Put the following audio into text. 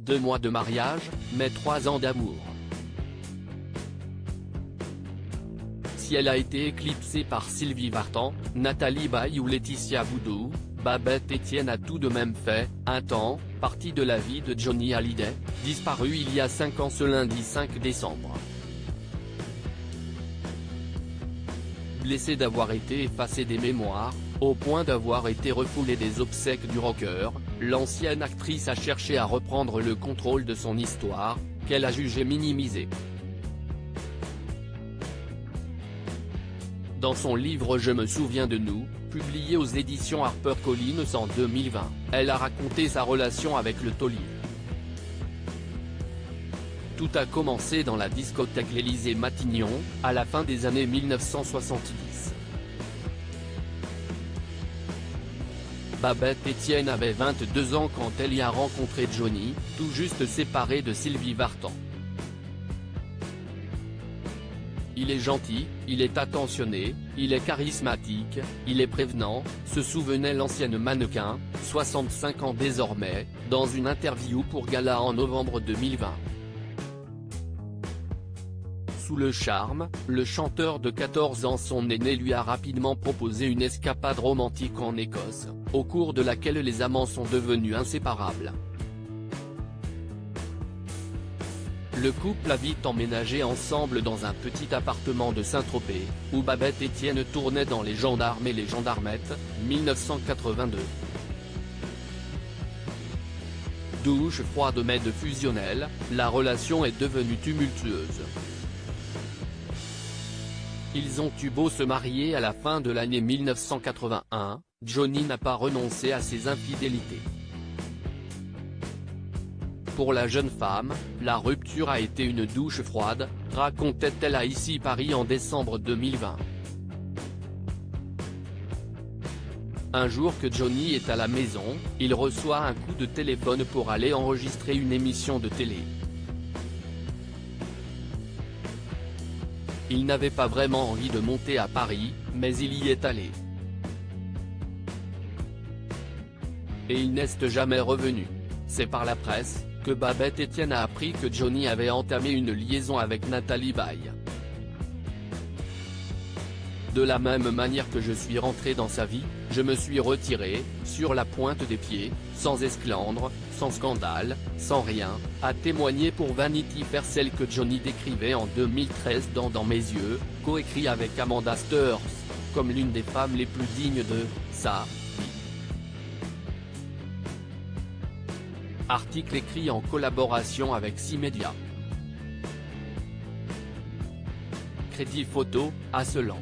2 mois de mariage, mais 3 ans d'amour. Si elle a été éclipsée par Sylvie Vartan, Nathalie Baye ou Laetitia Boudou, Babette Etienne a tout de même fait un temps partie de la vie de Johnny Hallyday, disparu il y a 5 ans ce lundi 5 décembre. Blessée d'avoir été effacée des mémoires, au point d'avoir été refoulée des obsèques du rocker, l'ancienne actrice a cherché à reprendre le contrôle de son histoire, qu'elle a jugée minimisée. Dans son livre Je me souviens de nous, publié aux éditions HarperCollins en 2020, elle a raconté sa relation avec le taulier. Tout a commencé dans la discothèque l'Élysée-Matignon, à la fin des années 1970. Babette Etienne avait 22 ans quand elle y a rencontré Johnny, tout juste séparé de Sylvie Vartan. Il est gentil, il est attentionné, il est charismatique, il est prévenant, se souvenait l'ancienne mannequin, 65 ans désormais, dans une interview pour Gala en novembre 2020. Sous le charme, le chanteur de 14 ans son aîné lui a rapidement proposé une escapade romantique en Écosse, au cours de laquelle les amants sont devenus inséparables. Le couple a vite emménagé ensemble dans un petit appartement de Saint-Tropez, où Babette Etienne tournait dans Les Gendarmes et les Gendarmettes, 1982. Douche froide mais de fusionnelle, la relation est devenue tumultueuse. Ils ont eu beau se marier à la fin de l'année 1981, Johnny n'a pas renoncé à ses infidélités. Pour la jeune femme, la rupture a été une douche froide, racontait-elle à Ici Paris en décembre 2020. Un jour que Johnny est à la maison, il reçoit un coup de téléphone pour aller enregistrer une émission de télé. Il n'avait pas vraiment envie de monter à Paris, mais il y est allé. Et il n'est jamais revenu. C'est par la presse que Babette Etienne a appris que Johnny avait entamé une liaison avec Nathalie Baye. De la même manière que je suis rentré dans sa vie, je me suis retiré, sur la pointe des pieds, sans esclandre, sans scandale, sans rien, a témoigné pour Vanity Fair celle que Johnny décrivait en 2013 dans mes yeux, coécrit avec Amanda Steurs, comme l'une des femmes les plus dignes de sa vie. Article écrit en collaboration avec 6 médias. Crédit photo, Asselan.